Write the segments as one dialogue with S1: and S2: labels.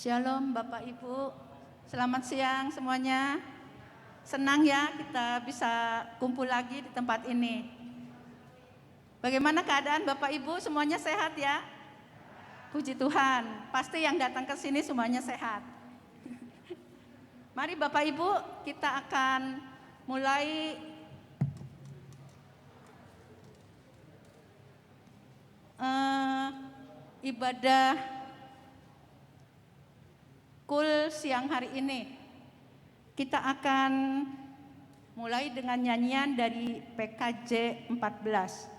S1: Shalom Bapak Ibu, selamat siang semuanya. Senang ya kita bisa kumpul lagi di tempat ini. Bagaimana keadaan Bapak Ibu, semuanya sehat ya? Puji Tuhan, pasti yang datang ke sini semuanya sehat. Mari Bapak Ibu, kita akan mulai ibadah Kul siang hari ini. Kita akan mulai dengan nyanyian dari PKJ 14.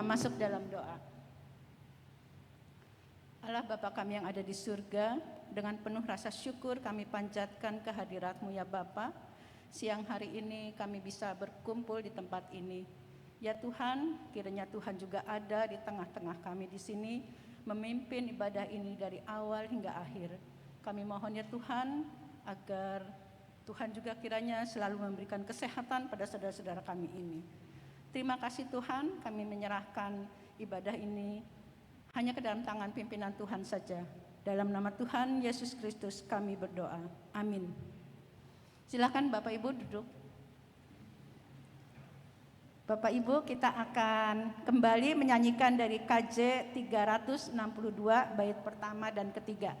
S1: Masuk dalam doa. Allah Bapa kami yang ada di surga, dengan penuh rasa syukur kami panjatkan kehadirat-Mu ya Bapa. Siang hari ini kami bisa berkumpul di tempat ini. Ya Tuhan, kiranya Tuhan juga ada di tengah-tengah kami di sini, memimpin ibadah ini dari awal hingga akhir. Kami mohon ya Tuhan, agar Tuhan juga kiranya selalu memberikan kesehatan pada saudara-saudara kami ini. Terima kasih Tuhan, kami menyerahkan ibadah ini hanya ke dalam tangan pimpinan Tuhan saja. Dalam nama Tuhan Yesus Kristus kami berdoa. Amin. Silakan Bapak Ibu duduk. Bapak Ibu, kita akan kembali menyanyikan dari KJ 362 bait pertama dan ketiga.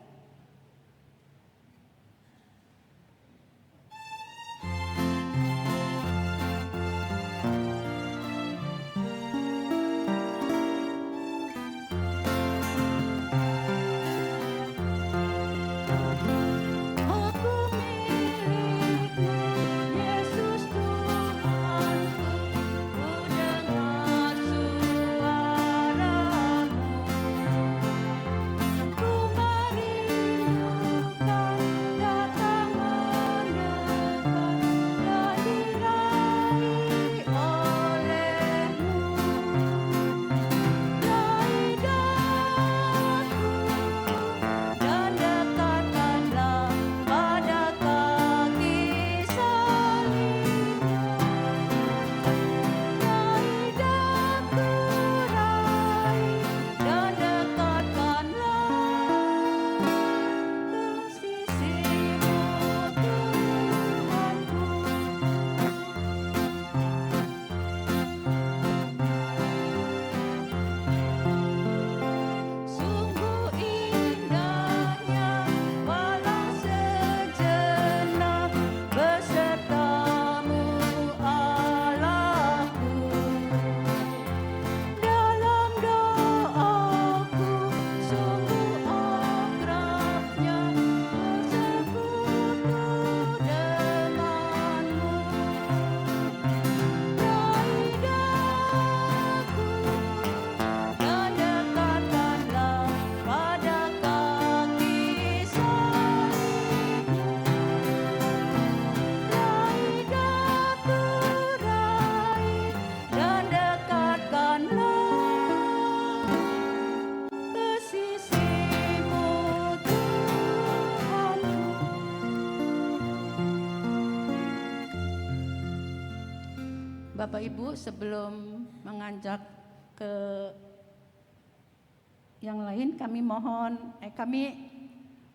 S2: Ku mari
S1: Bapak Ibu, sebelum menganjak ke yang lain, kami mohon, kami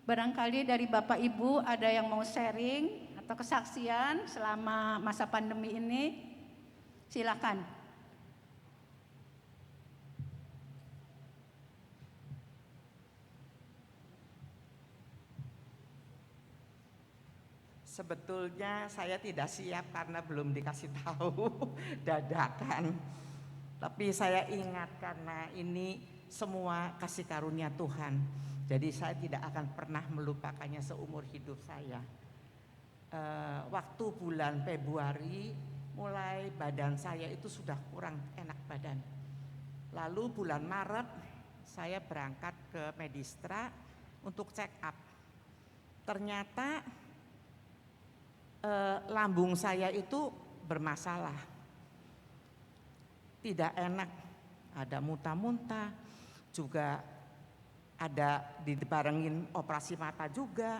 S1: barangkali dari Bapak Ibu ada yang mau sharing atau kesaksian selama masa pandemi ini, silakan.
S2: Sebetulnya saya tidak siap karena belum dikasih tahu dadakan. Tapi saya ingat karena ini semua kasih karunia Tuhan. Jadi saya tidak akan pernah melupakannya seumur hidup saya. Waktu bulan Februari mulai badan saya itu sudah kurang enak badan. Lalu bulan Maret saya berangkat ke Medistra untuk check up. Ternyata lambung saya itu bermasalah, tidak enak, ada muntah-muntah, juga ada dibarengin operasi mata juga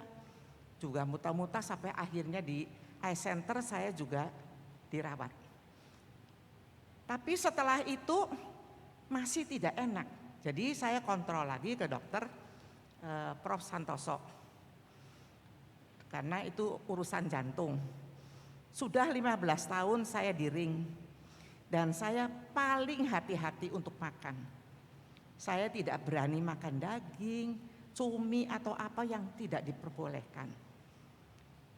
S2: muntah-muntah sampai akhirnya di eye center saya juga dirawat. Tapi setelah itu masih tidak enak, jadi saya kontrol lagi ke dokter Prof. Santoso. Karena itu urusan jantung. Sudah 15 tahun saya di ring dan saya paling hati-hati untuk makan. Saya tidak berani makan daging, cumi atau apa yang tidak diperbolehkan.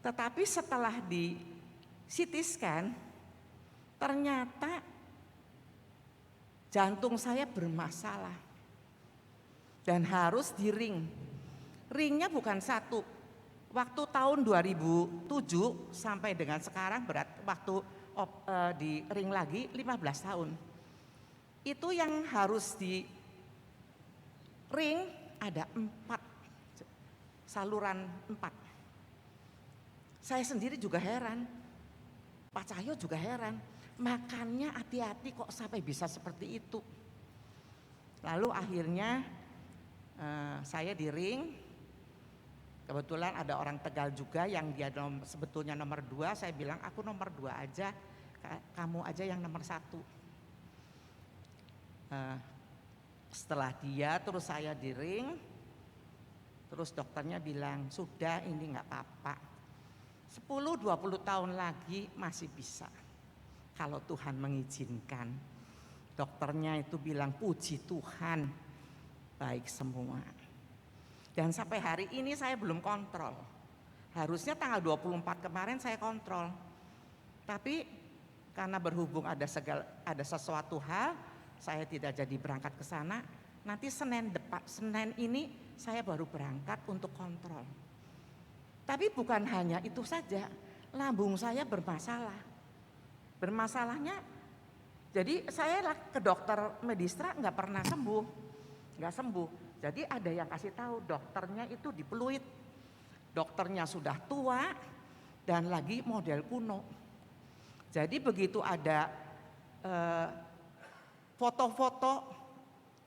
S2: Tetapi setelah di CT scan, ternyata jantung saya bermasalah dan harus di ring. Ringnya bukan satu. Waktu tahun 2007 sampai dengan sekarang waktu di ring lagi 15 tahun. Itu yang harus di ring ada 4 saluran 4. Saya sendiri juga heran, Pak Cahyo juga heran, makannya hati-hati kok sampai bisa seperti itu. Lalu akhirnya saya di ring. Kebetulan ada orang Tegal juga yang dia sebetulnya nomor 2, saya bilang aku nomor 2 aja, kamu aja yang nomor 1. Setelah dia terus saya di ring, terus dokternya bilang sudah ini gak apa-apa, 10-20 tahun lagi masih bisa kalau Tuhan mengizinkan. Dokternya itu bilang puji Tuhan baik semua. Dan sampai hari ini saya belum kontrol. Harusnya tanggal 24 kemarin saya kontrol. Tapi karena berhubung ada sesuatu hal, saya tidak jadi berangkat ke sana. Nanti Senin ini saya baru berangkat untuk kontrol. Tapi bukan hanya itu saja, lambung saya bermasalah. Bermasalahnya, jadi saya ke dokter Medistra nggak pernah sembuh, nggak sembuh. Jadi ada yang kasih tahu dokternya itu di Pluit, dokternya sudah tua dan lagi model kuno. Jadi begitu ada foto-foto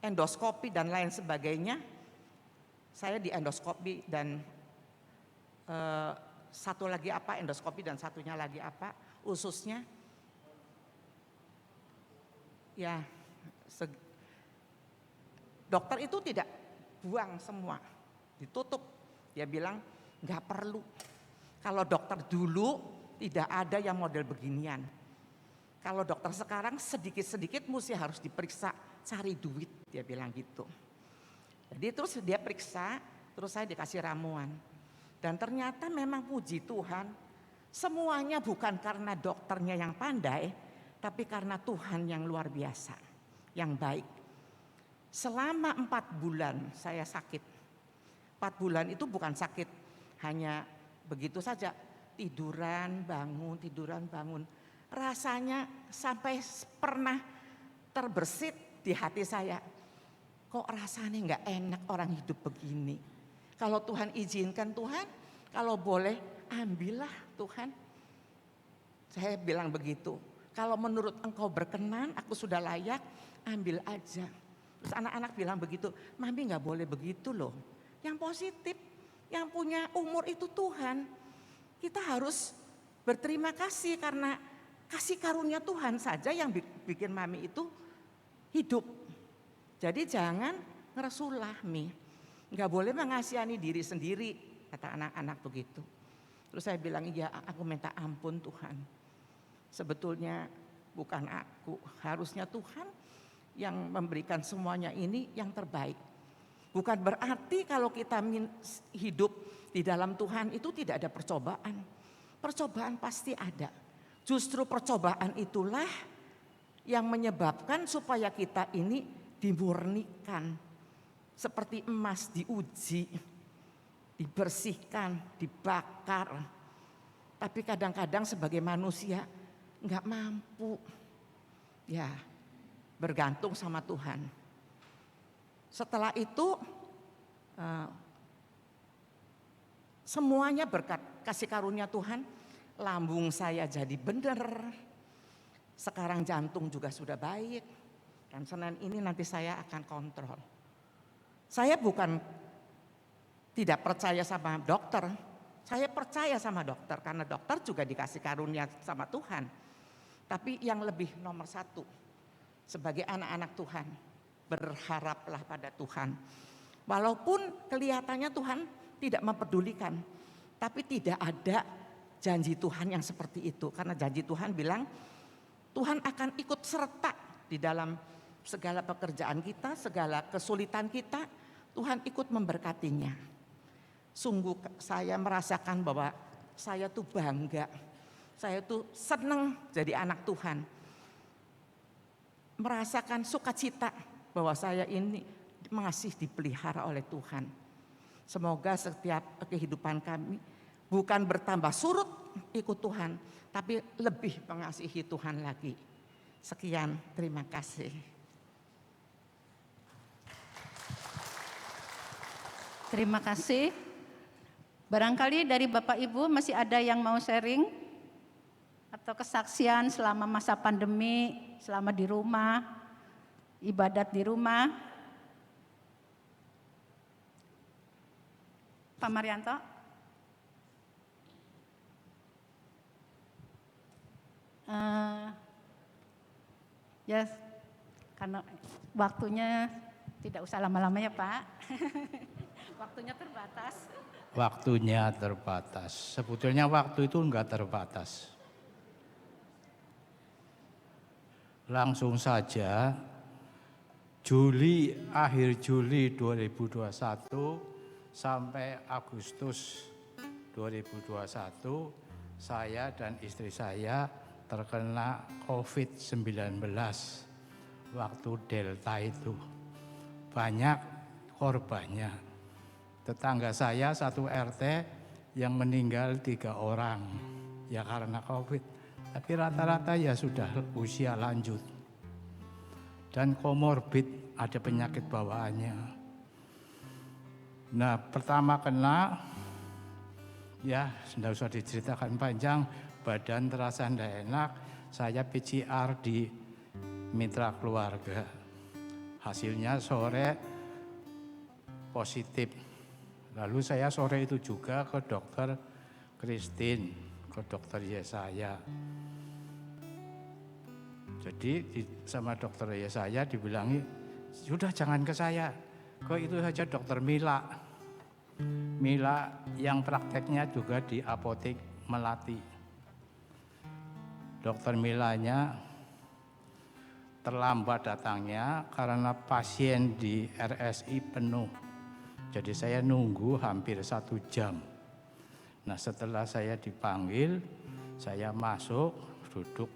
S2: endoskopi dan lain sebagainya, saya di endoskopi dan satu lagi apa endoskopi dan satunya lagi apa ususnya, ya dokter itu tidak buang semua, ditutup. Dia bilang nggak perlu. Kalau dokter dulu tidak ada yang model beginian. Kalau dokter sekarang sedikit-sedikit mesti harus diperiksa, cari duit, dia bilang gitu. Jadi terus dia periksa, terus saya dikasih ramuan. Dan ternyata memang puji Tuhan, semuanya bukan karena dokternya yang pandai, tapi karena Tuhan yang luar biasa, yang baik. Selama 4 bulan saya sakit. 4 bulan itu bukan sakit hanya begitu saja, tiduran bangun. Rasanya sampai pernah terbersit di hati saya, kok rasanya gak enak orang hidup begini. Kalau Tuhan izinkan, Tuhan kalau boleh ambillah Tuhan. Saya bilang begitu, kalau menurut Engkau berkenan, aku sudah layak, ambil aja. Terus anak-anak bilang begitu, Mami gak boleh begitu loh. Yang positif, yang punya umur itu Tuhan. Kita harus berterima kasih karena kasih karunia Tuhan saja yang bikin Mami itu hidup. Jadi jangan ngeresulah Mi, nggak boleh mengasihani diri sendiri, kata anak-anak begitu. Terus saya bilang, iya aku minta ampun Tuhan. Sebetulnya bukan aku, harusnya Tuhan yang memberikan semuanya ini yang terbaik. Bukan berarti kalau kita hidup di dalam Tuhan itu tidak ada percobaan. Percobaan pasti ada. Justru percobaan itulah yang menyebabkan supaya kita ini dimurnikan. Seperti emas diuji, dibersihkan, dibakar. Tapi kadang-kadang sebagai manusia nggak mampu. Ya, bergantung sama Tuhan. Setelah itu semuanya berkat kasih karunia Tuhan, lambung saya jadi benar. Sekarang jantung juga sudah baik. Dan Senin ini nanti saya akan kontrol. Saya bukan tidak percaya sama dokter. Saya percaya sama dokter karena dokter juga dikasih karunia sama Tuhan. Tapi yang lebih nomor satu, sebagai anak-anak Tuhan, berharaplah pada Tuhan. Walaupun kelihatannya Tuhan tidak mempedulikan, tapi tidak ada janji Tuhan yang seperti itu. Karena janji Tuhan bilang, Tuhan akan ikut serta di dalam segala pekerjaan kita, segala kesulitan kita, Tuhan ikut memberkatinya. Sungguh saya merasakan bahwa saya tuh bangga, saya tuh senang jadi anak Tuhan. Merasakan sukacita bahwa saya ini masih dipelihara oleh Tuhan. Semoga setiap kehidupan kami bukan bertambah surut ikut Tuhan, tapi lebih mengasihi Tuhan lagi. Sekian, terima kasih.
S1: Terima kasih. Barangkali dari Bapak Ibu masih ada yang mau sharing atau kesaksian selama masa pandemi, selama di rumah, ibadat di rumah. Pak Marianto. Ya, karena waktunya tidak usah lama-lama ya Pak. Waktunya terbatas.
S3: Waktunya terbatas. Sebetulnya waktu itu enggak terbatas. Langsung saja akhir Juli 2021 sampai Agustus 2021 saya dan istri saya terkena COVID-19 waktu Delta itu. Banyak korbannya. Tetangga saya satu RT yang meninggal 3 orang ya karena COVID. Tapi rata-rata ya sudah usia lanjut. Dan komorbid, ada penyakit bawaannya. Nah pertama kena, ya tidak usah diceritakan panjang, badan terasa tidak enak, saya PCR di mitra keluarga. Hasilnya sore positif. Lalu saya sore itu juga ke dokter Christine, ke dokter Yesaya. Jadi sama dokter Yesaya dibilangi, sudah jangan ke saya, ke itu saja dokter Mila. Mila yang prakteknya juga di apotek Melati. Dokter Milanya terlambat datangnya karena pasien di RSI penuh. Jadi saya nunggu hampir 1 jam. Nah setelah saya dipanggil, saya masuk, duduk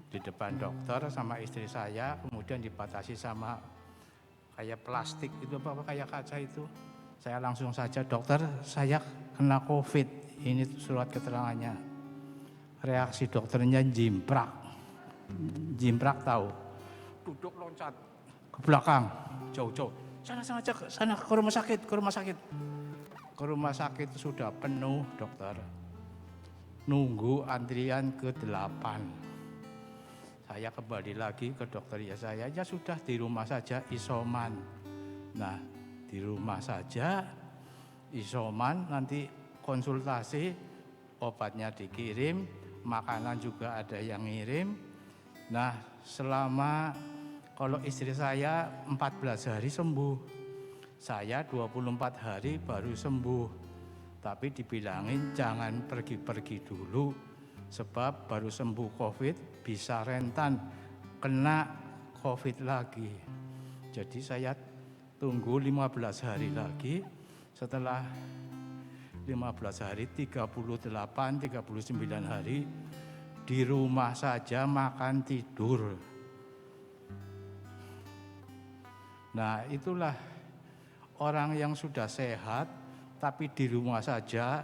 S3: di depan dokter sama istri saya, kemudian dibatasi sama kayak plastik itu apa kayak kaca itu. Saya langsung saja, dokter saya kena COVID, ini surat keterangannya. Reaksi dokternya jimprak. Jimprak tahu, duduk loncat ke belakang, jauh-jauh. Sana ke rumah sakit. Ke rumah sakit sudah penuh dokter. Nunggu antrian ke-8. Saya kembali lagi ke dokter Yesaya, ya sudah di rumah saja isoman. Nah di rumah saja isoman, nanti konsultasi, obatnya dikirim, makanan juga ada yang ngirim. Nah, kalau istri saya 14 hari sembuh, saya 24 hari baru sembuh. Tapi dibilangin jangan pergi-pergi dulu, sebab baru sembuh COVID bisa rentan kena COVID lagi. Jadi saya tunggu 15 hari lagi, setelah 15 hari, 38, 39 hari, di rumah saja makan tidur. Nah, itulah orang yang sudah sehat, tapi di rumah saja,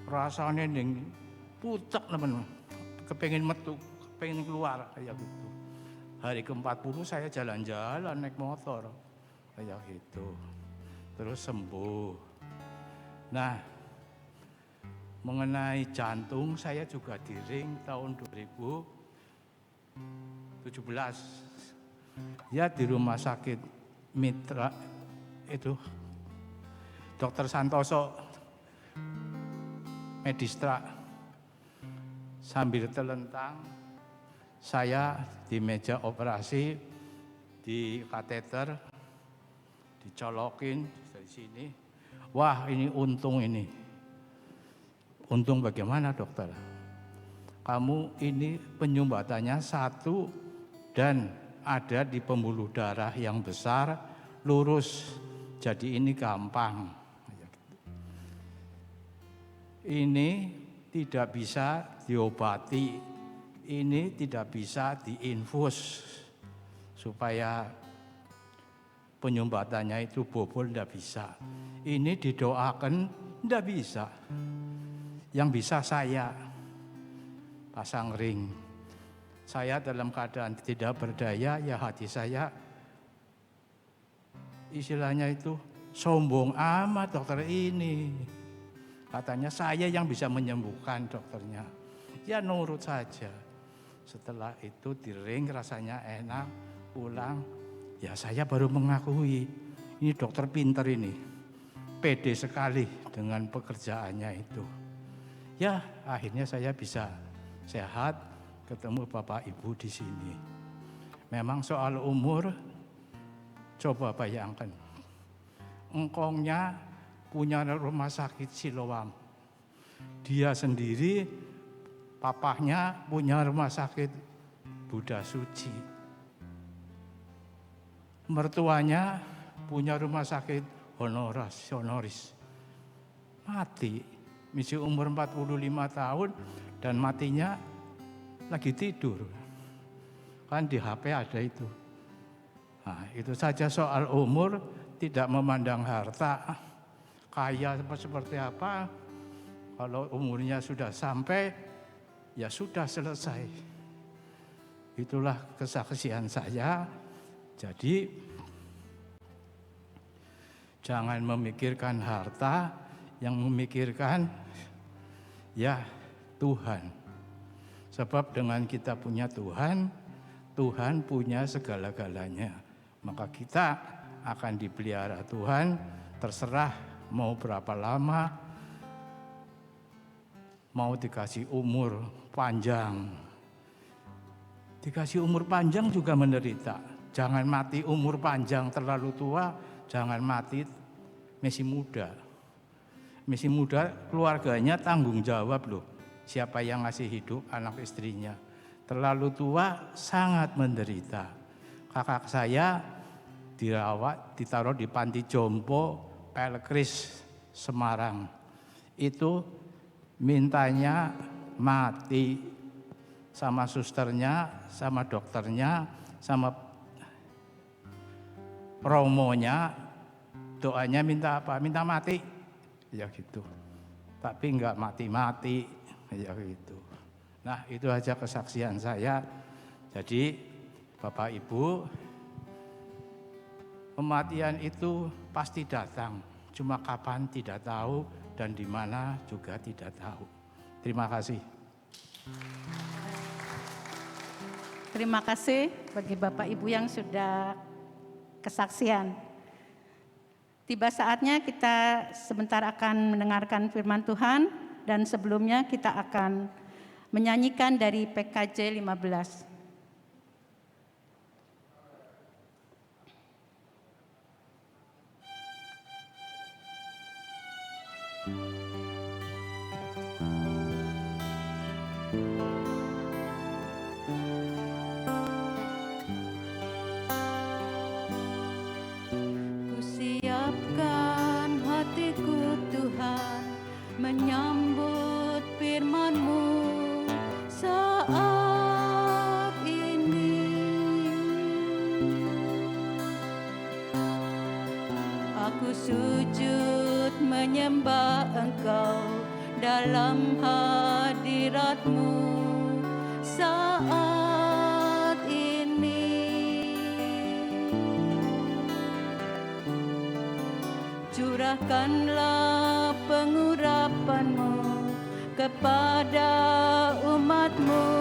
S3: rasanya ning pucek teman, kepengen metu, kepengen keluar, kayak gitu. Hari ke-40 saya jalan-jalan naik motor, kayak gitu. Terus sembuh. Nah, mengenai jantung, saya juga di ring tahun 2017. Ya di rumah sakit Mitra itu, Dr. Santoso Medistra, sambil telentang saya di meja operasi, di kateter, dicolokin dari sini. Wah, ini untung ini. Untung bagaimana, dokter? Kamu ini penyumbatannya 1 dan ada di pembuluh darah yang besar, lurus. Jadi ini gampang. Ini tidak bisa diobati, ini tidak bisa diinfus supaya penyumbatannya itu bobol, tidak bisa. Ini didoakan, tidak bisa. Yang bisa saya pasang ring. Saya dalam keadaan tidak berdaya, ya hati saya istilahnya itu sombong amat dokter ini. Katanya saya yang bisa menyembuhkan dokternya. Ya nurut saja. Setelah itu di ring rasanya enak, pulang. Ya saya baru mengakui, ini dokter pinter ini. Pede sekali dengan pekerjaannya itu. Ya akhirnya saya bisa sehat, ketemu Bapak Ibu di sini. Memang soal umur, coba bayangkan. Engkongnya punya rumah sakit Siloam. Dia sendiri, papahnya punya rumah sakit Buddha Suci. Mertuanya punya rumah sakit honoris. Mati. Misi umur 45 tahun dan matinya lagi tidur. Kan di HP ada itu. Nah, itu saja soal umur, tidak memandang harta, kaya seperti apa. Kalau umurnya sudah sampai, ya sudah selesai. Itulah kesaksian saya. Jadi, jangan memikirkan harta, yang memikirkan ya Tuhan. Sebab dengan kita punya Tuhan, Tuhan punya segala-galanya. Maka kita akan dipelihara Tuhan, terserah mau berapa lama, mau dikasih umur panjang. Dikasih umur panjang juga menderita. Jangan mati umur panjang terlalu tua, jangan mati masih muda. Masih muda, keluarganya tanggung jawab loh. Siapa yang ngasih hidup anak istrinya. Terlalu tua sangat menderita. Kakak saya dirawat, ditaruh di panti jompo Pelkris Semarang. Itu mintanya mati sama susternya, sama dokternya, sama promonya. Doanya minta apa? Minta mati. Ya gitu. Tapi enggak mati-mati. Ya gitu. Nah, itu aja kesaksian saya. Jadi Bapak Ibu, kematian itu pasti datang. Cuma kapan tidak tahu dan di mana juga tidak tahu. Terima kasih.
S1: Terima kasih bagi Bapak Ibu yang sudah kesaksian. Tiba saatnya kita sebentar akan mendengarkan firman Tuhan dan sebelumnya kita akan menyanyikan dari PKJ 15. Kusiapkan hatiku Tuhan menyambut firman-Mu saat ini. Aku sujud menyembah Engkau dalam hadirat-Mu saat ini. Curahkanlah pengurapan-Mu kepada umat-Mu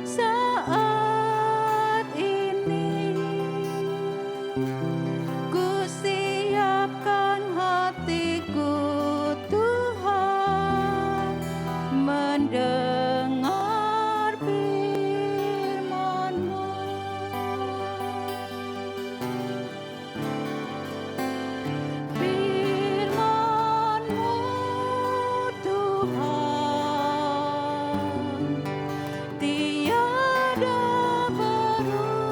S1: saat ini. Kusiapkan hatiku Tuhan mendengar firman-Mu. Firman-Mu Tuhan tiada berubah.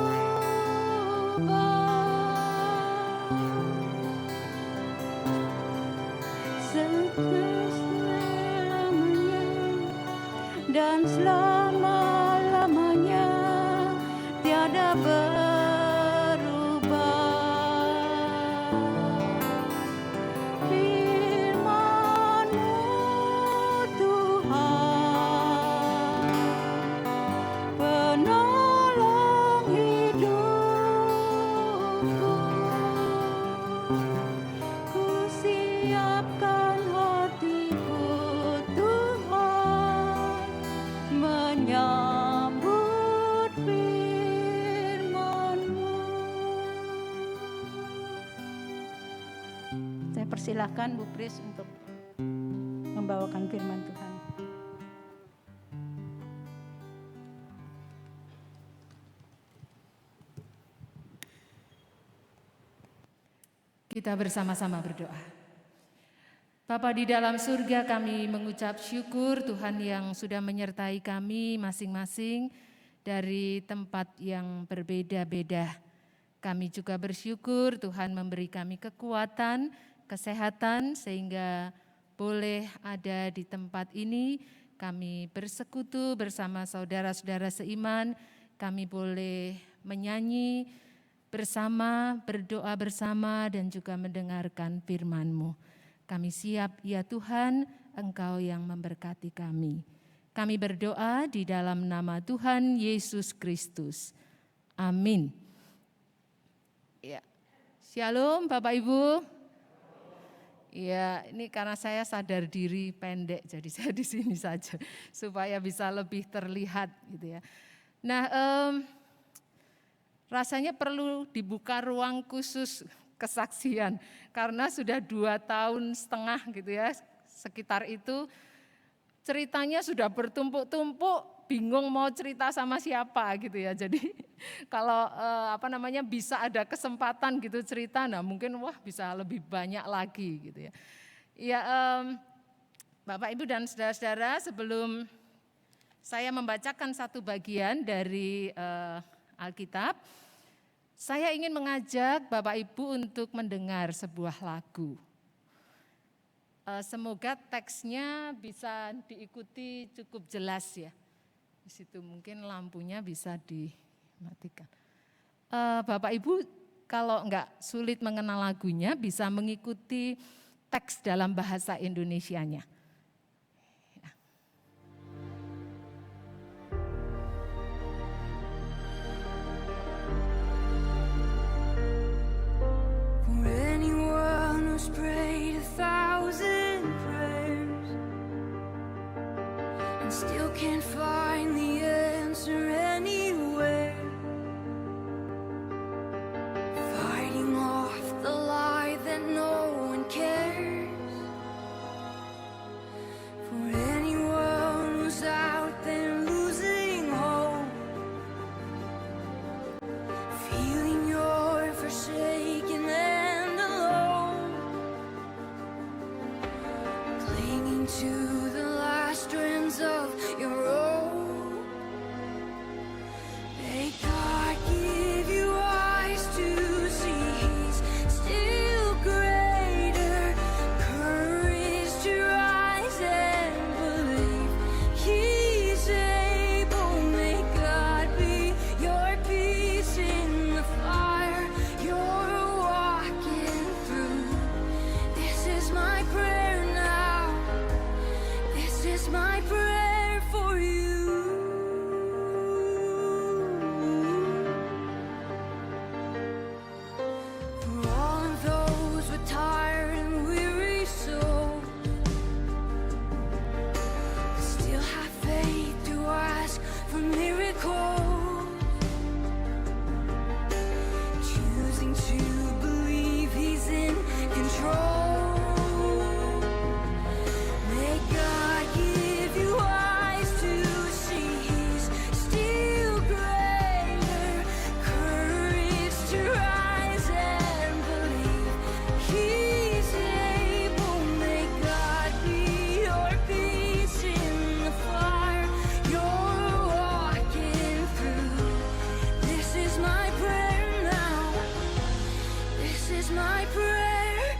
S1: Selamanya dan selama-lamanya tiada berubah. Firman-Mu Tuhan penolong hidupku. Kusiapkan hatiku Tuhan menyambut firman-Mu. Saya persilahkan Bu Pris untuk membawakan firman Tuhan.
S4: Kita bersama-sama berdoa. Bapa di dalam surga, kami mengucap syukur Tuhan yang sudah menyertai kami masing-masing dari tempat yang berbeda-beda. Kami juga bersyukur Tuhan memberi kami kekuatan, kesehatan sehingga boleh ada di tempat ini. Kami bersekutu bersama saudara-saudara seiman, kami boleh menyanyi bersama, berdoa bersama dan juga mendengarkan firman-Mu. Kami siap ya Tuhan, Engkau yang memberkati kami. Kami berdoa di dalam nama Tuhan Yesus Kristus. Amin. Ya. Shalom Bapak Ibu. Ya, ini karena saya sadar diri pendek, jadi saya di sini saja supaya bisa lebih terlihat gitu ya. Nah, rasanya perlu dibuka ruang khusus kesaksian karena sudah 2,5 tahun gitu ya, sekitar itu ceritanya sudah bertumpuk-tumpuk, bingung mau cerita sama siapa gitu ya. Jadi kalau bisa ada kesempatan gitu cerita, nah mungkin wah bisa lebih banyak lagi gitu ya. Ya Bapak Ibu dan saudara-saudara, sebelum saya membacakan satu bagian dari Alkitab, saya ingin mengajak Bapak Ibu untuk mendengar sebuah lagu. Semoga teksnya bisa diikuti cukup jelas ya. Di situ mungkin lampunya bisa dimatikan. Bapak Ibu kalau enggak sulit mengenal lagunya bisa mengikuti teks dalam bahasa Indonesianya.
S5: Prayed 1,000 prayers and still can't find the answer anywhere. Fighting off the lie that no one cares. to believe He's in control. May God give you eyes to see He's still greater, courage to rise and believe He's able. May God be your peace in the fire you're walking through. This is my prayer now. This is my prayer.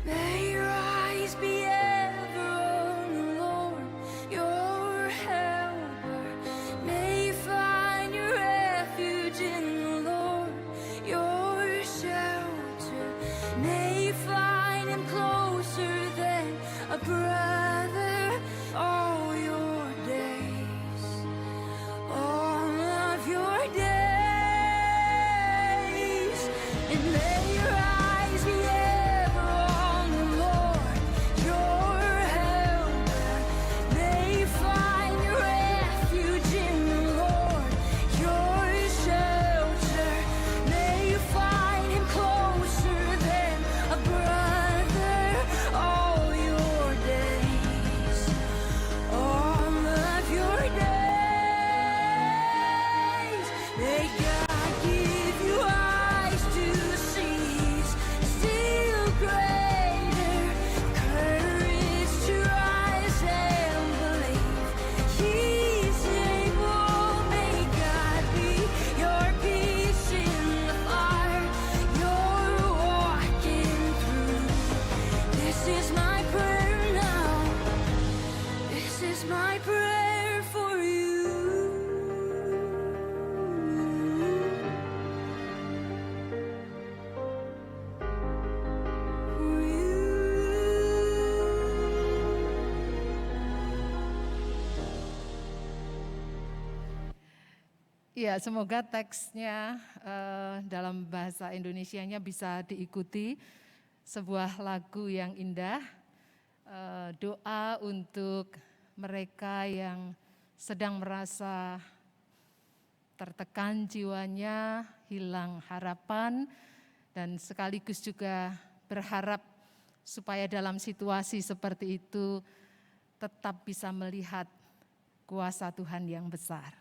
S5: May your eyes be ever on the Lord, your helper. May you find your refuge in the Lord, your shelter. May you find Him closer than a brother all your days. All of your days. And may your eyes be ever on the Lord, your helper. May you find your refuge in the Lord, your shelter. May you find Him closer than a brother all your days. All of your days. May God give you eyes to see He's still greater, courage to rise and believe He's able. May God be your peace in the fire you're walking through. This is my prayer now. This is my prayer for you. For you.
S4: Ya, semoga teksnya dalam bahasa Indonesianya bisa diikuti. Sebuah lagu yang indah, doa untuk mereka yang sedang merasa tertekan jiwanya, hilang harapan, dan sekaligus juga berharap supaya dalam situasi seperti itu tetap bisa melihat kuasa Tuhan yang besar.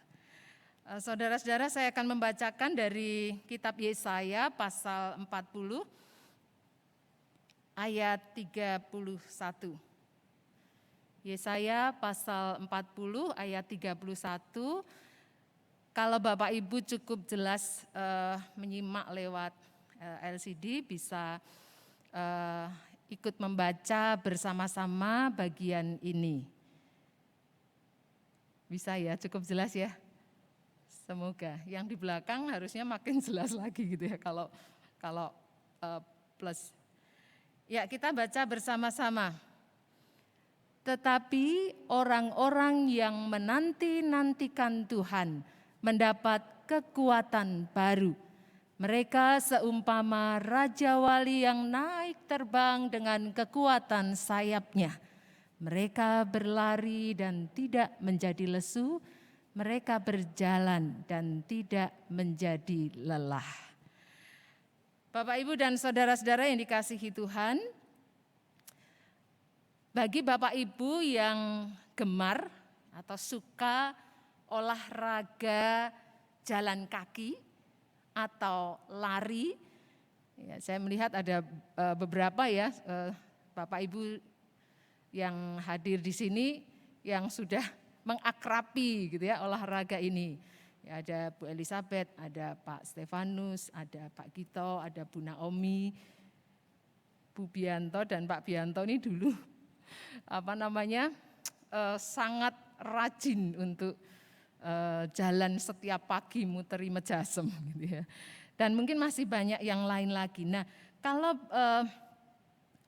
S4: Saudara-saudara, saya akan membacakan dari kitab Yesaya pasal 40 ayat 31. Yesaya pasal 40 ayat 31. Kalau Bapak Ibu cukup jelas menyimak lewat LCD, bisa ikut membaca bersama-sama bagian ini. Bisa ya, cukup jelas ya? Semoga. Yang di belakang harusnya makin jelas lagi gitu ya kalau plus. Ya, kita baca bersama-sama. Tetapi orang-orang yang menanti-nantikan Tuhan mendapat kekuatan baru. Mereka seumpama Raja Wali yang naik terbang dengan kekuatan sayapnya. Mereka berlari dan tidak menjadi lesu. Mereka berjalan dan tidak menjadi lelah. Bapak, Ibu, dan saudara-saudara yang dikasihi Tuhan, bagi Bapak Ibu yang gemar atau suka olahraga jalan kaki atau lari, ya, saya melihat ada beberapa ya Bapak Ibu yang hadir di sini yang sudah mengakrabi gitu ya olahraga ini. Ya, ada Bu Elizabeth, ada Pak Stefanus, ada Pak Gito, ada Bu Naomi, Bu Bianto dan Pak Bianto ini dulu sangat rajin untuk jalan setiap pagi muteri Mejasem gitu ya. Dan mungkin masih banyak yang lain lagi. Nah, kalau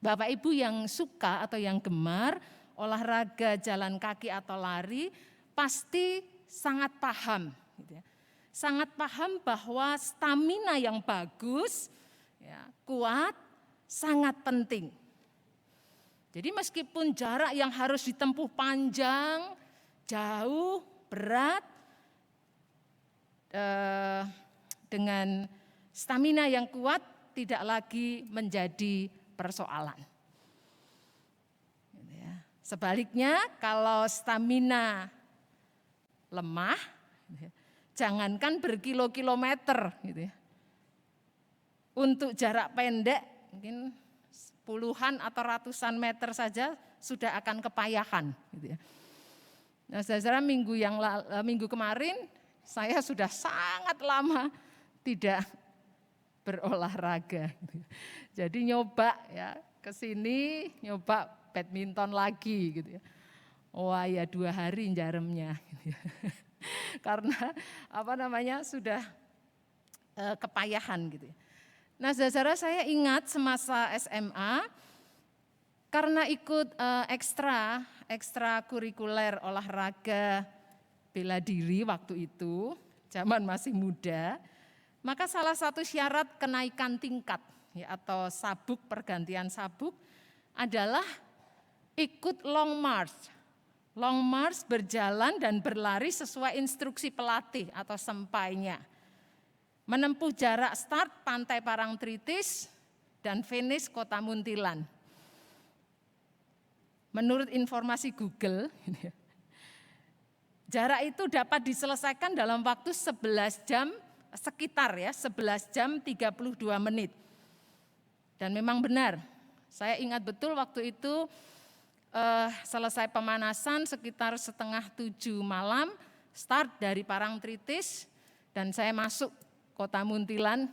S4: Bapak Ibu yang suka atau yang gemar olahraga jalan kaki atau lari, pasti sangat paham. Gitu ya. Sangat paham bahwa stamina yang bagus, ya, kuat, sangat penting. Jadi meskipun jarak yang harus ditempuh panjang, jauh, berat, dengan Stamina yang kuat tidak lagi menjadi persoalan. Sebaliknya kalau stamina lemah, jangankan berkilo-kilometer gitu ya. Untuk jarak pendek mungkin puluhan atau ratusan meter saja sudah akan kepayahan gitu ya. Nah, saudara, minggu kemarin saya sudah sangat lama tidak berolahraga. Jadi nyoba ya ke sini, nyoba badminton lagi gitu ya. Wah ya 2 hari jaremnya gitu ya. Karena sudah kepayahan gitu ya. Nah, saudara, saya ingat semasa SMA karena ikut ekstra kurikuler olahraga bela diri waktu itu, zaman masih muda, maka salah satu syarat kenaikan tingkat ya, atau sabuk, pergantian sabuk adalah ikut long march. Long march berjalan dan berlari sesuai instruksi pelatih atau sempainya. Menempuh jarak start Pantai Parangtritis dan finish Kota Muntilan. Menurut informasi Google, jarak itu dapat diselesaikan dalam waktu 11 jam, sekitar 11 jam 32 menit. Dan memang benar, saya ingat betul waktu itu selesai pemanasan sekitar 6:30 malam, start dari Parangtritis, dan saya masuk Kota Muntilan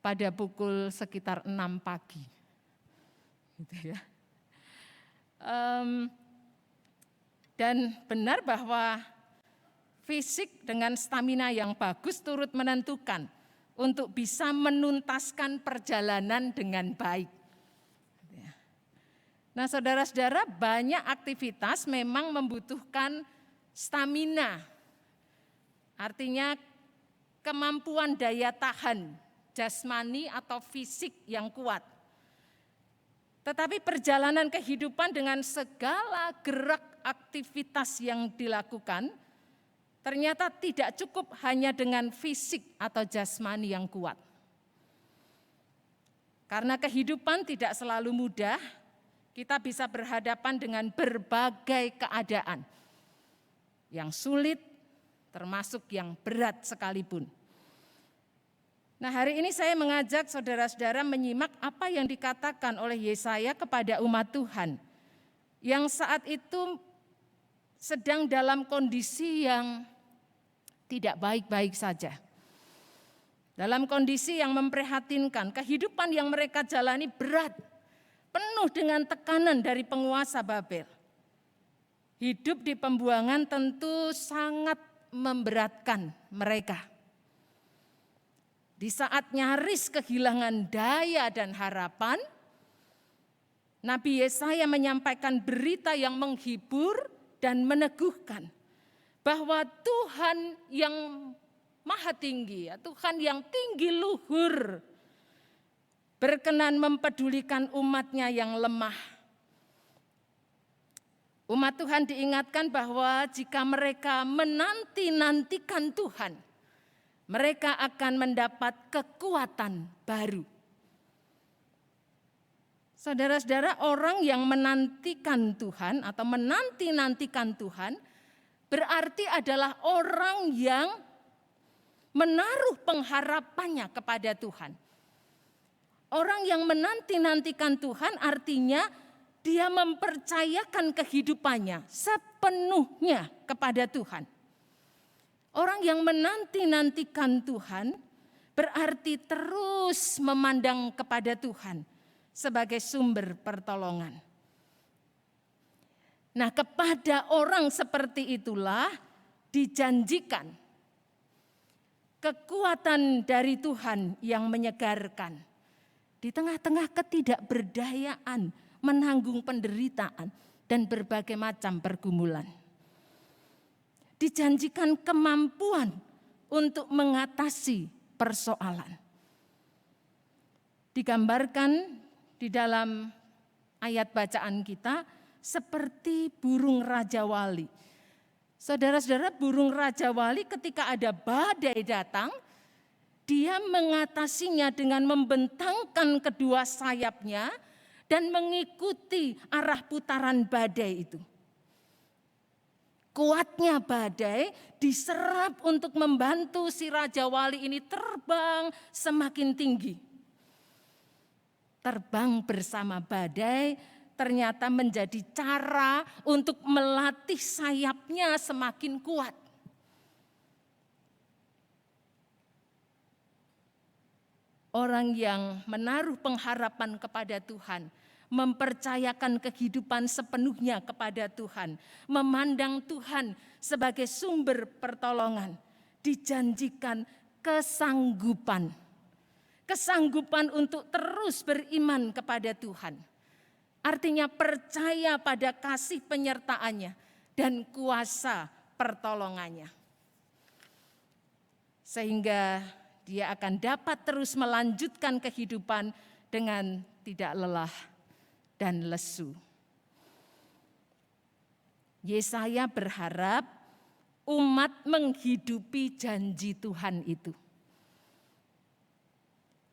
S4: pada pukul sekitar 6 pagi. Gitu ya. Dan benar bahwa fisik dengan stamina yang bagus turut menentukan untuk bisa menuntaskan perjalanan dengan baik. Nah, saudara-saudara, banyak aktivitas memang membutuhkan stamina. Artinya kemampuan daya tahan jasmani atau fisik yang kuat. Tetapi perjalanan kehidupan dengan segala gerak aktivitas yang dilakukan ternyata tidak cukup hanya dengan fisik atau jasmani yang kuat. Karena kehidupan tidak selalu mudah, kita bisa berhadapan dengan berbagai keadaan yang sulit, termasuk yang berat sekalipun. Nah, hari ini saya mengajak saudara-saudara menyimak apa yang dikatakan oleh Yesaya kepada umat Tuhan yang saat itu sedang dalam kondisi yang tidak baik-baik saja. Dalam kondisi yang memprihatinkan, kehidupan yang mereka jalani berat, penuh dengan tekanan dari penguasa Babel. Hidup di pembuangan tentu sangat memberatkan mereka. Di saat nyaris kehilangan daya dan harapan, Nabi Yesaya menyampaikan berita yang menghibur dan meneguhkan bahwa Tuhan yang Maha Tinggi, Tuhan yang tinggi luhur, berkenan mempedulikan umatnya yang lemah. Umat Tuhan diingatkan bahwa jika mereka menanti-nantikan Tuhan, mereka akan mendapat kekuatan baru. Saudara-saudara, orang yang menantikan Tuhan atau menanti-nantikan Tuhan berarti adalah orang yang menaruh pengharapannya kepada Tuhan. Orang yang menanti-nantikan Tuhan artinya dia mempercayakan kehidupannya sepenuhnya kepada Tuhan. Orang yang menanti-nantikan Tuhan berarti terus memandang kepada Tuhan sebagai sumber pertolongan. Nah, kepada orang seperti itulah dijanjikan kekuatan dari Tuhan yang menyegarkan. Di tengah-tengah ketidakberdayaan, menanggung penderitaan dan berbagai macam pergumulan. Dijanjikan kemampuan untuk mengatasi persoalan. Digambarkan di dalam ayat bacaan kita seperti burung Raja Wali. Saudara-saudara, burung Raja Wali ketika ada badai datang, dia mengatasinya dengan membentangkan kedua sayapnya dan mengikuti arah putaran badai itu. Kuatnya badai diserap untuk membantu si Raja Wali ini terbang semakin tinggi. Terbang bersama badai ternyata menjadi cara untuk melatih sayapnya semakin kuat. Orang yang menaruh pengharapan kepada Tuhan, mempercayakan kehidupan sepenuhnya kepada Tuhan, memandang Tuhan sebagai sumber pertolongan, dijanjikan kesanggupan. Kesanggupan untuk terus beriman kepada Tuhan. Artinya percaya pada kasih penyertaannya dan kuasa pertolongannya. Sehingga dia akan dapat terus melanjutkan kehidupan dengan tidak lelah dan lesu. Yesaya berharap umat menghidupi janji Tuhan itu.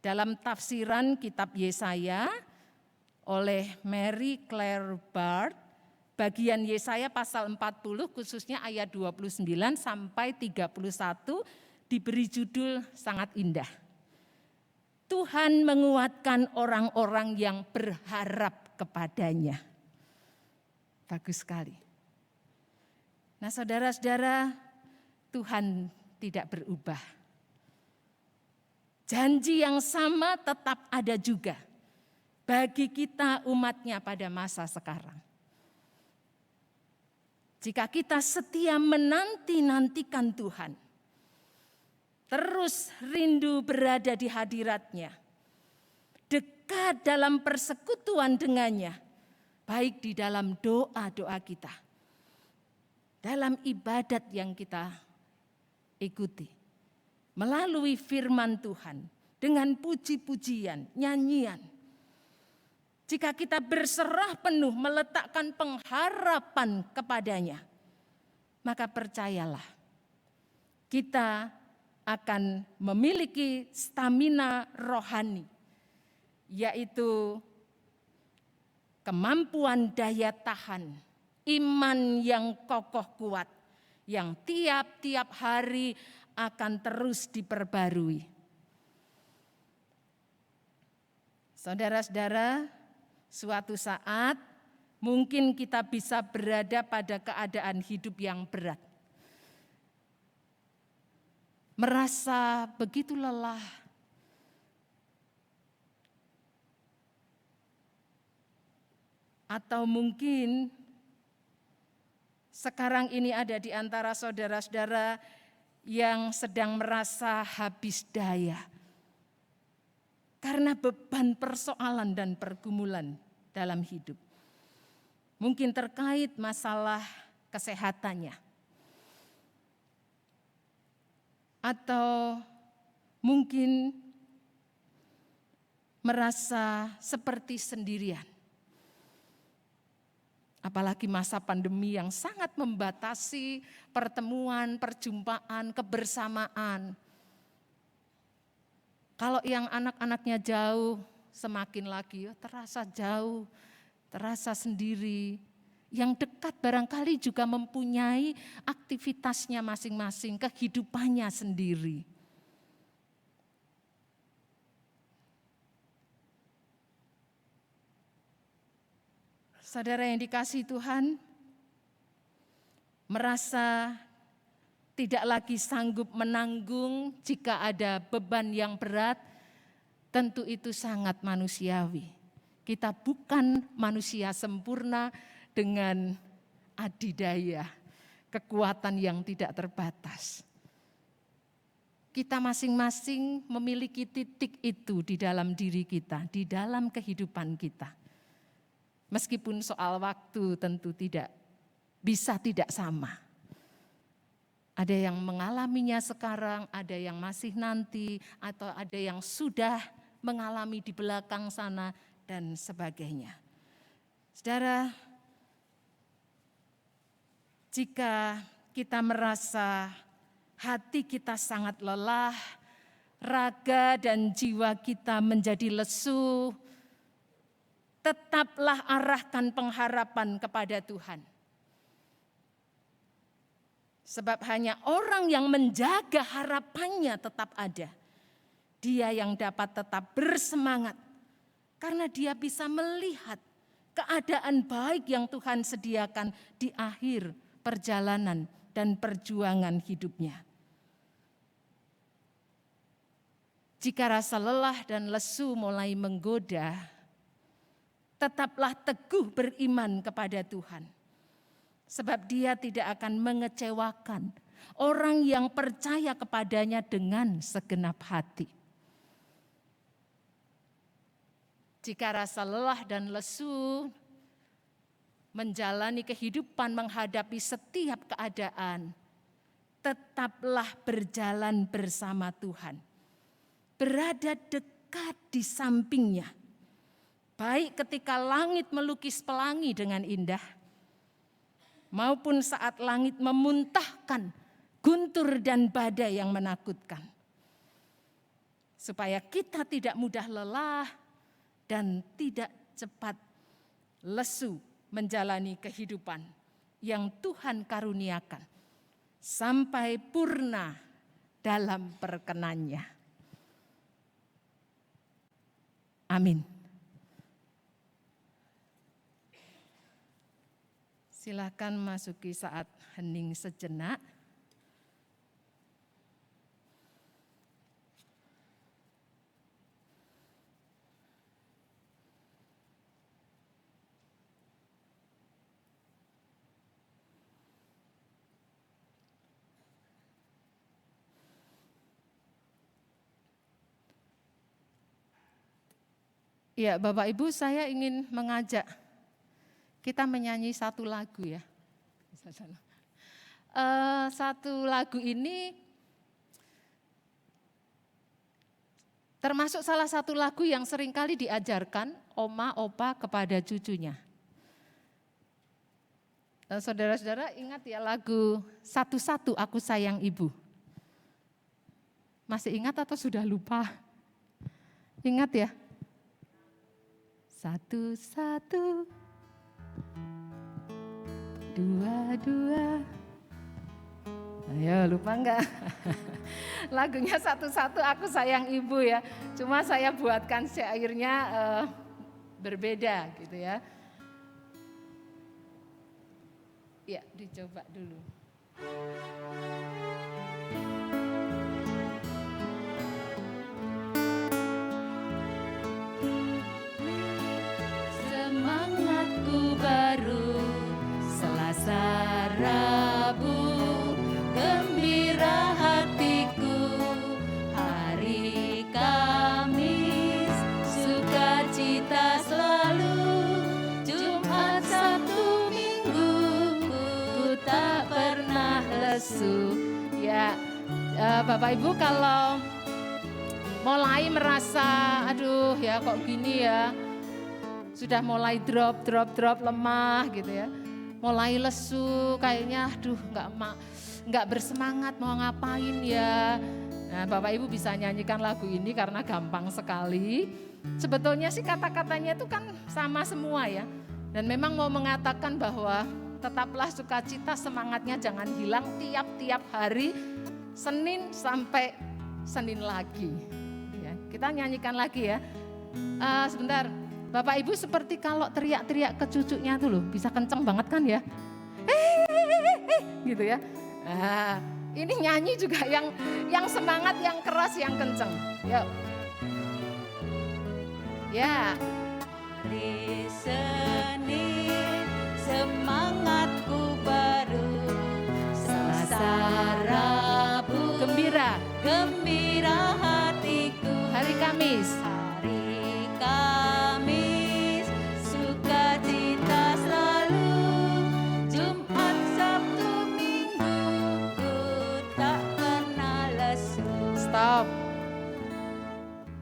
S4: Dalam tafsiran kitab Yesaya oleh Mary Claire Bard, bagian Yesaya pasal 40 khususnya ayat 29 sampai 31 diberi judul sangat indah. Tuhan menguatkan orang-orang yang berharap kepadanya. Bagus sekali. Nah saudara-saudara, Tuhan tidak berubah. Janji yang sama tetap ada juga bagi kita umatnya pada masa sekarang. Jika kita setia menanti-nantikan Tuhan, terus rindu berada di hadiratnya, dekat dalam persekutuan dengannya, baik di dalam doa-doa kita, dalam ibadat yang kita ikuti, melalui firman Tuhan, dengan puji-pujian, nyanyian. Jika kita berserah penuh meletakkan pengharapan kepadanya, maka percayalah, kita akan memiliki stamina rohani, yaitu kemampuan daya tahan, iman yang kokoh kuat, yang tiap-tiap hari akan terus diperbarui. Saudara-saudara, suatu saat mungkin kita bisa berada pada keadaan hidup yang berat. Merasa begitu lelah, atau mungkin sekarang ini ada di antara saudara-saudara yang sedang merasa habis daya karena beban persoalan dan pergumulan dalam hidup. Mungkin terkait masalah kesehatannya. Atau mungkin merasa seperti sendirian. Apalagi masa pandemi yang sangat membatasi pertemuan, perjumpaan, kebersamaan. Kalau yang anak-anaknya jauh, semakin lagi terasa jauh, terasa sendiri. Yang dekat barangkali juga mempunyai aktivitasnya masing-masing, kehidupannya sendiri. Saudara yang dikasihi Tuhan, merasa tidak lagi sanggup menanggung jika ada beban yang berat, tentu itu sangat manusiawi. Kita bukan manusia sempurna dengan adidaya, kekuatan yang tidak terbatas. Kita masing-masing memiliki titik itu di dalam diri kita, di dalam kehidupan kita. Meskipun soal waktu tentu tidak sama. Ada yang mengalaminya sekarang, ada yang masih nanti, atau ada yang sudah mengalami di belakang sana, dan sebagainya. Saudara, jika kita merasa hati kita sangat lelah, raga dan jiwa kita menjadi lesu, tetaplah arahkan pengharapan kepada Tuhan. Sebab hanya orang yang menjaga harapannya tetap ada. Dia yang dapat tetap bersemangat karena dia bisa melihat keadaan baik yang Tuhan sediakan di akhir perjalanan dan perjuangan hidupnya. Jika rasa lelah dan lesu mulai menggoda, tetaplah teguh beriman kepada Tuhan. Sebab Dia tidak akan mengecewakan orang yang percaya kepadanya dengan segenap hati. Jika rasa lelah dan lesu menjalani kehidupan menghadapi setiap keadaan, tetaplah berjalan bersama Tuhan. Berada dekat di sampingnya. Baik ketika langit melukis pelangi dengan indah, maupun saat langit memuntahkan guntur dan badai yang menakutkan. Supaya kita tidak mudah lelah dan tidak cepat lesu menjalani kehidupan yang Tuhan karuniakan sampai purna dalam perkenannya. Amin. Silakan masuki saat hening sejenak. Ya, Bapak Ibu, saya ingin mengajak kita menyanyi satu lagu ya. Satu lagu ini termasuk salah satu lagu yang seringkali diajarkan oma, opa kepada cucunya. Saudara-saudara ingat ya lagu Satu-satu Aku Sayang Ibu. Masih ingat atau sudah lupa? Ingat ya? Satu-satu, dua-dua. Ayo lupa enggak? Lagunya Satu-satu Aku Sayang Ibu ya. Cuma saya buatkan syairnya berbeda gitu ya. Ya dicoba dulu. Semangatku baru Selasa Rabu, gembira hatiku hari Kamis, sukacita selalu Jumat, Sabtu, Minggu, ku tak pernah lesu. Ya, Bapak Ibu kalau mulai merasa aduh ya kok gini ya, sudah mulai drop lemah gitu ya, mulai lesu kayaknya aduh nggak bersemangat mau ngapain ya. Nah Bapak Ibu bisa nyanyikan lagu ini karena gampang sekali. Sebetulnya sih kata-katanya itu kan sama semua ya. Dan memang mau mengatakan bahwa tetaplah sukacita, semangatnya jangan hilang tiap-tiap hari, Senin sampai Senin lagi. Ya, kita nyanyikan lagi ya. Sebentar. Bapak Ibu seperti kalau teriak-teriak ke cucunya tuh loh, bisa kenceng banget kan ya? Gitu ya. Nah, ini nyanyi juga yang semangat, yang keras, yang kenceng. Yuk. Ya. Hari Senin semangatku baru, Selasa Rabu gembira hatiku. Hari Kamis sukacita selalu, Jumat, Sabtu, Minggu, ku tak pernah lesu. Stop.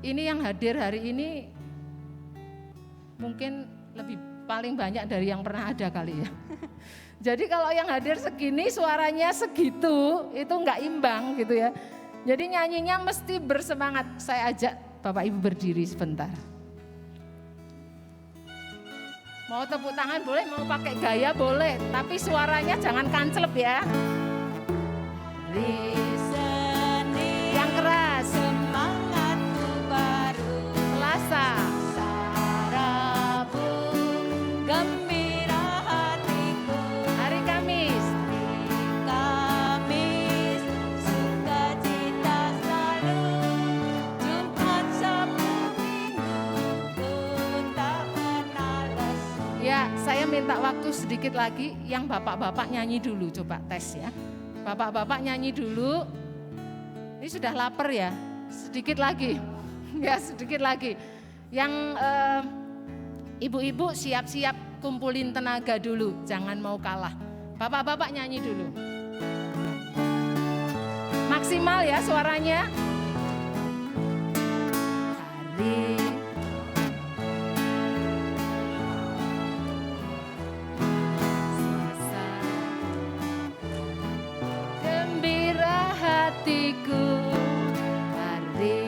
S4: Ini yang hadir hari ini mungkin paling banyak dari yang pernah ada kali ya. Jadi kalau yang hadir segini suaranya segitu, itu enggak imbang gitu ya. Jadi nyanyinya mesti bersemangat. Saya ajak Bapak Ibu berdiri sebentar. Mau tepuk tangan boleh, mau pakai gaya boleh, tapi suaranya jangan kancelep ya. Yang keras.
S5: Semangatku baru
S4: Selasa.
S5: Rabu, gembira hatiku.
S4: Hari Kamis.
S5: Kamis, sukacita selalu. Jumat, Sabtu, Minggu, ku tak pernah lesu.
S4: Ya, saya minta waktu sedikit lagi. Yang bapak-bapak nyanyi dulu, coba tes ya. Bapak-bapak nyanyi dulu. Ini sudah lapar ya, sedikit lagi. Ya, sedikit lagi. Yang ibu-ibu siap-siap kumpulin tenaga dulu, jangan mau kalah. Bapak-bapak nyanyi dulu. Maksimal ya suaranya. Hari Selasa, gembira hatiku. Hari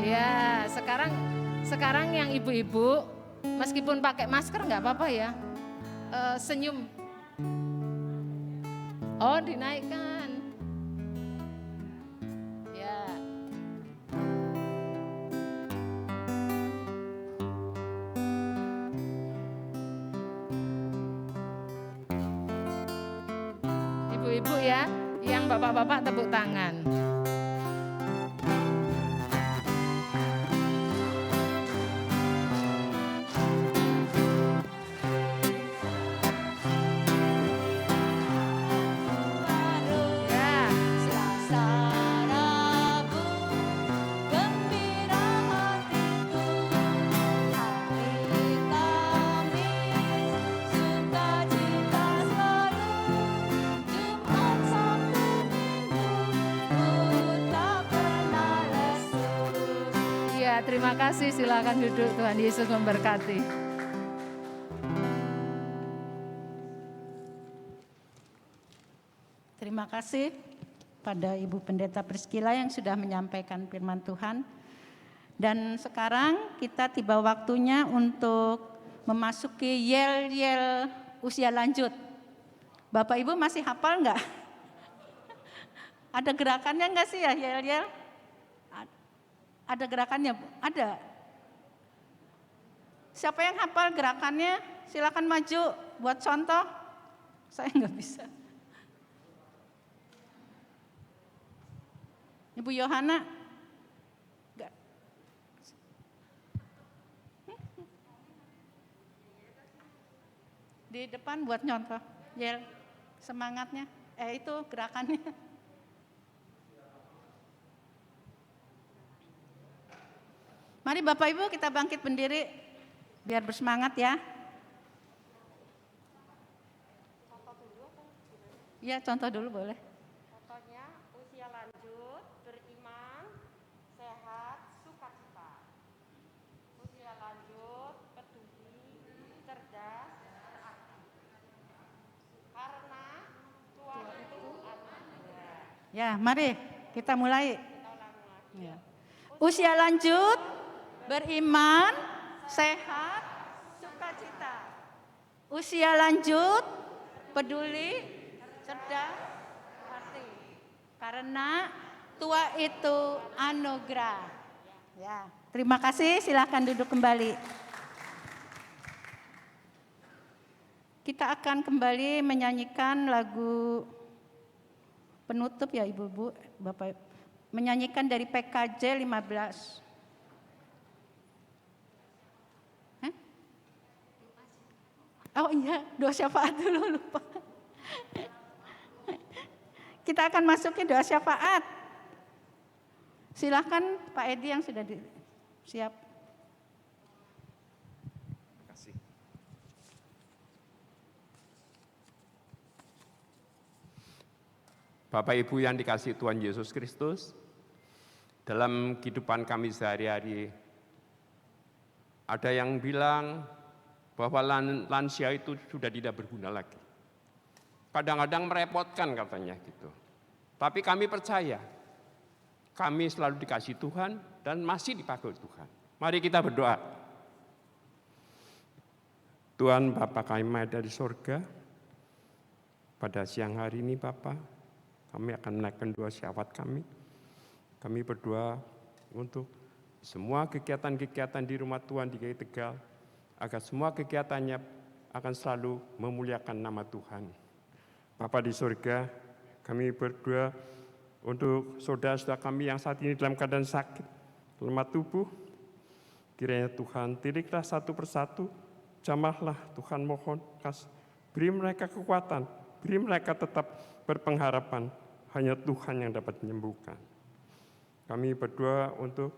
S4: ya, sekarang yang ibu-ibu meskipun pakai masker nggak apa-apa ya. Senyum. Oh, dinaikkan. Ya. Ibu-ibu ya, yang bapak-bapak tepuk tangan. Ya,
S5: Selasa, Rabu, gembira hatiku. Hari Kamis, sukacita selalu. Jumat, Sabtu, Minggu, ku tak pernah lesu.
S4: ya, terima kasih. Silakan duduk. Tuhan Yesus memberkati.
S1: Terima kasih pada Ibu Pendeta Priscilla yang sudah menyampaikan firman Tuhan. Dan sekarang kita tiba waktunya untuk memasuki yel-yel usia lanjut. Bapak Ibu masih hafal enggak? Ada gerakannya enggak sih ya yel-yel? Ada gerakannya, Bu? Ada. Siapa yang hafal gerakannya? Silakan maju buat contoh. Saya enggak bisa. Ibu Yohana, enggak. Di depan buat nyontoh, yel semangatnya, itu gerakannya. Mari Bapak Ibu kita bangkit berdiri, biar bersemangat ya. Iya, contoh dulu boleh.
S6: Contohnya usia lanjut, beriman, sehat, sukacita. Usia lanjut, peduli, cerdas, beraktif. Karena tua itu anugerah.
S1: Ya, mari kita mulai.
S6: Kita ulang lagi.
S1: Ya. Usia lanjut, beriman, sehat, sukacita. Usia lanjut, peduli, cerdas, arti. Karena tua itu anugerah. Ya, terima kasih. Silakan duduk kembali. Kita akan kembali menyanyikan lagu penutup ya Ibu-ibu, Bapak. Menyanyikan dari PKJ 15. Hah? Oh iya, doa syafaat dulu lupa. Kita akan masukin doa syafaat. Silakan Pak Edi yang sudah siap.
S7: Terima kasih. Bapak Ibu yang dikasihi Tuhan Yesus Kristus, dalam kehidupan kami sehari-hari, Ada yang bilang bahwa lansia itu sudah tidak berguna lagi. Kadang-kadang merepotkan katanya gitu. Tapi kami percaya, kami selalu dikasih Tuhan dan masih dipakai Tuhan. Mari kita berdoa. Tuhan Bapa kami yang ada di sorga, pada siang hari ini Bapa, kami akan menaikkan doa syafaat kami. Kami berdoa untuk semua kegiatan-kegiatan di rumah Tuhan di GKI Tegal, agar semua kegiatannya akan selalu memuliakan nama Tuhan. Bapa di surga, kami berdoa untuk saudara-saudara kami yang saat ini dalam keadaan sakit, lemah tubuh. Kiranya Tuhan tiriklah satu persatu, jamahlah Tuhan mohon, beri mereka kekuatan, beri mereka tetap berpengharapan, hanya Tuhan yang dapat menyembuhkan. Kami berdoa untuk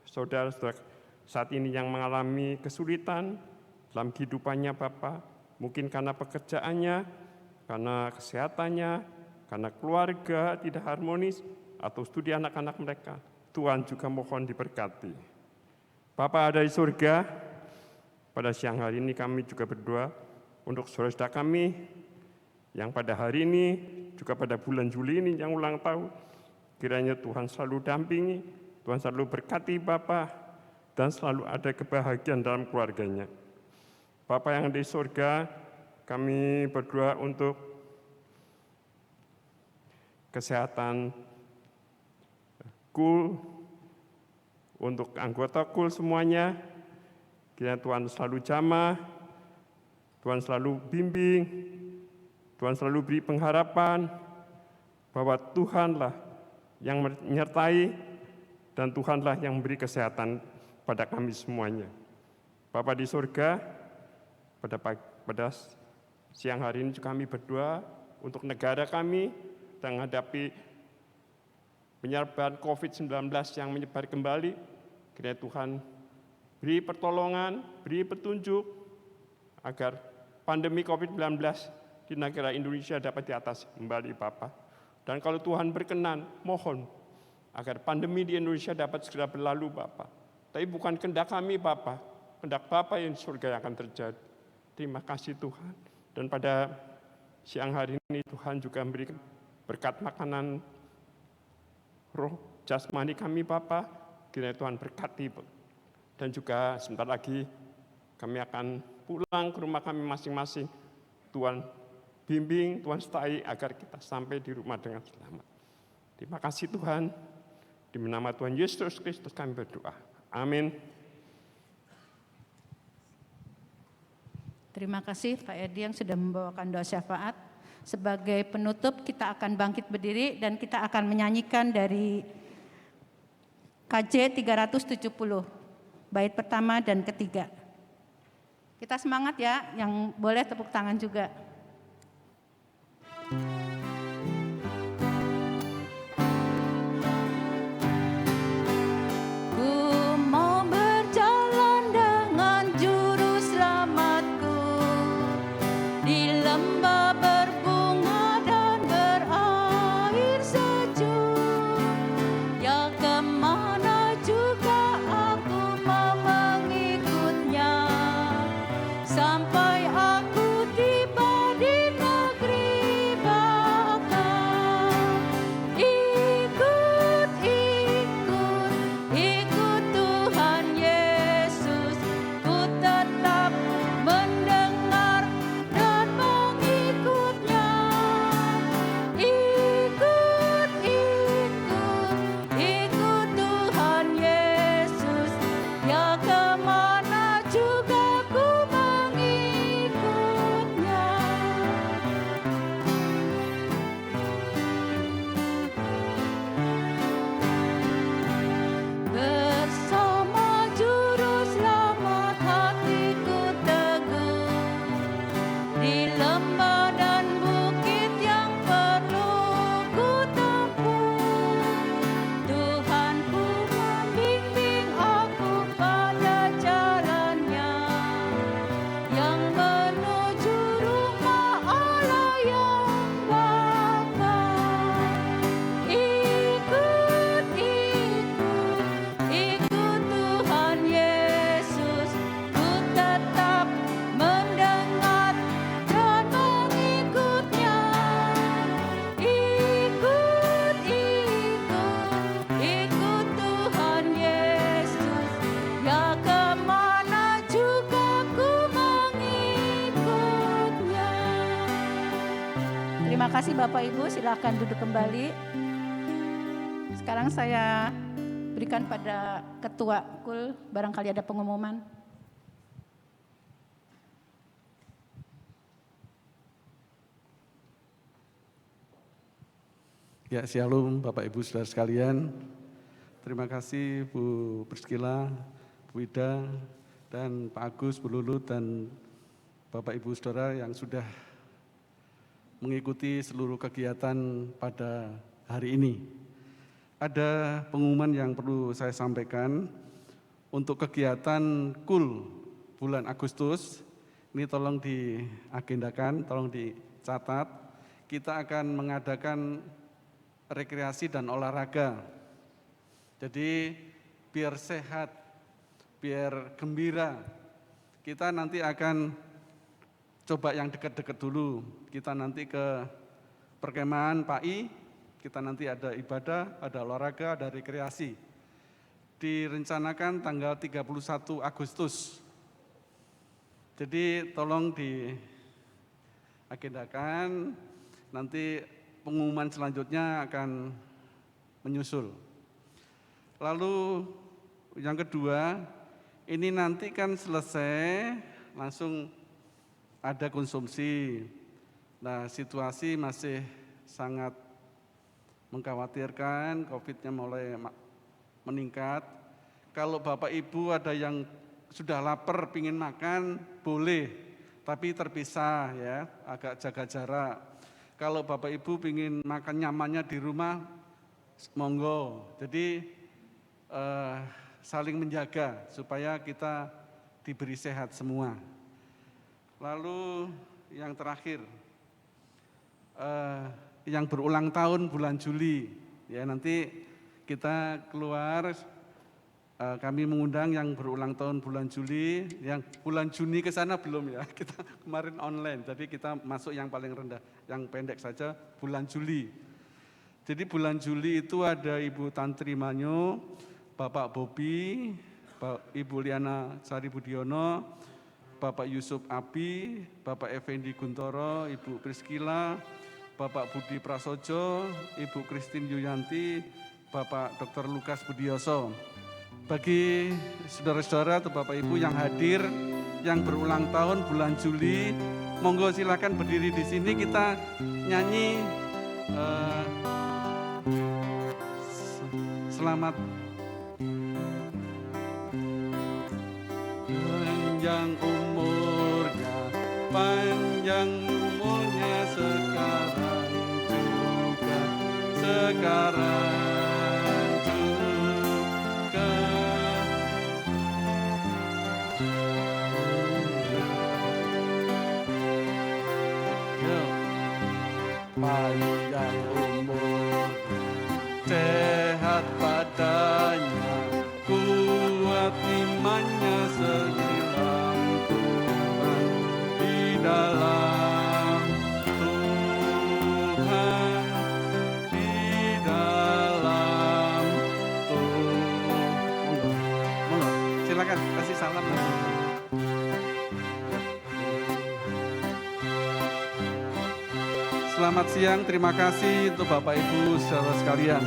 S7: saudara-saudara saat ini yang mengalami kesulitan dalam kehidupannya Bapa, mungkin karena pekerjaannya, karena kesehatannya, karena keluarga tidak harmonis, atau studi anak-anak mereka. Tuhan juga mohon diberkati. Bapa ada di surga, pada siang hari ini kami juga berdoa untuk saudara-saudara kami yang pada hari ini, juga pada bulan Juli ini yang ulang tahun. Kiranya Tuhan selalu dampingi, Tuhan selalu berkati Bapa, dan selalu ada kebahagiaan dalam keluarganya. Bapa yang di surga, kami berdoa untuk kesehatan KUL, untuk anggota KUL semuanya. Kiranya Tuhan selalu jamah, Tuhan selalu bimbing, Tuhan selalu beri pengharapan bahwa Tuhanlah yang menyertai dan Tuhanlah yang memberi kesehatan pada kami semuanya. Bapa di surga, pada siang hari ini kami berdoa untuk negara kami yang menghadapi penyebaran COVID-19 yang menyebar kembali. Kiranya Tuhan beri pertolongan, beri petunjuk agar pandemi COVID-19 di negara Indonesia dapat diatasi kembali Bapa. Dan kalau Tuhan berkenan, mohon agar pandemi di Indonesia dapat segera berlalu Bapa. Tapi bukan kehendak kami Bapa, kehendak Bapa yang di surga yang akan terjadi. Terima kasih Tuhan. Dan pada siang hari ini Tuhan juga memberikan berkat makanan roh jasmani kami Bapa. Kiranya Tuhan berkati. Dan juga sebentar lagi kami akan pulang ke rumah kami masing-masing. Tuhan bimbing, Tuhan sertai agar kita sampai di rumah dengan selamat. Terima kasih Tuhan. Di nama Tuhan Yesus Kristus kami berdoa. Amin.
S1: Terima kasih Pak Edi yang sudah membawakan doa syafaat. Sebagai penutup kita akan bangkit berdiri dan kita akan menyanyikan dari KJ 370, bait pertama dan ketiga. Kita semangat ya, yang boleh tepuk tangan juga.
S5: Sampai aku tiba di negeri
S1: kasih Bapak Ibu, silakan duduk kembali. Sekarang saya berikan pada Ketua KUL, barangkali ada pengumuman.
S8: Ya, shalom Bapak Ibu Saudara sekalian. Terima kasih Bu Priscila, Bu Ida, dan Pak Agus, Bu Lulut, dan Bapak Ibu Saudara yang sudah mengikuti seluruh kegiatan pada hari ini. Ada pengumuman yang perlu saya sampaikan untuk kegiatan KUL bulan Agustus. Ini tolong diagendakan, tolong dicatat. Kita akan mengadakan rekreasi dan olahraga. Jadi biar sehat, biar gembira. Kita nanti akan coba yang dekat-dekat dulu. Kita nanti ke perkemahan PAI, kita nanti ada ibadah, ada olahraga, ada rekreasi. Direncanakan tanggal 31 Agustus. Jadi tolong diagendakan, nanti pengumuman selanjutnya akan menyusul. Lalu yang kedua, ini nanti kan selesai langsung ada konsumsi. Nah, situasi masih sangat mengkhawatirkan, COVID-nya mulai meningkat. Kalau Bapak Ibu ada yang sudah lapar, pingin makan, boleh, tapi terpisah ya, agak jaga jarak. Kalau Bapak Ibu pingin makan nyamannya di rumah, monggo. Jadi saling menjaga supaya kita diberi sehat semua. Lalu yang terakhir, yang berulang tahun bulan Juli, ya nanti kita keluar, kami mengundang yang berulang tahun bulan Juli, yang bulan Juni ke sana belum ya, kita kemarin online, jadi kita masuk yang paling rendah, yang pendek saja bulan Juli. Jadi bulan Juli itu ada Ibu Tantri Manyo, Bapak Bobi, Ibu Liana Sari Budiono, Bapak Yusuf Abi, Bapak Effendi Guntoro, Ibu Priscila, Bapak Budi Prasojo, Ibu Christine Yuyanti, Bapak Dr. Lukas Budioso. Bagi saudara-saudara atau Bapak Ibu yang hadir, yang berulang tahun bulan Juli, monggo silakan berdiri di sini, kita nyanyi selamat. Panjang umurnya, panjang umurnya sekarang juga, sekarang juga. Panjang umur, sehat padanya, kuat imannya seimbang Tuhan di dalam Tuhan, di dalam Tuhan. Silakan kasih salam. Selamat siang, terima kasih untuk Bapak Ibu saudara sekalian.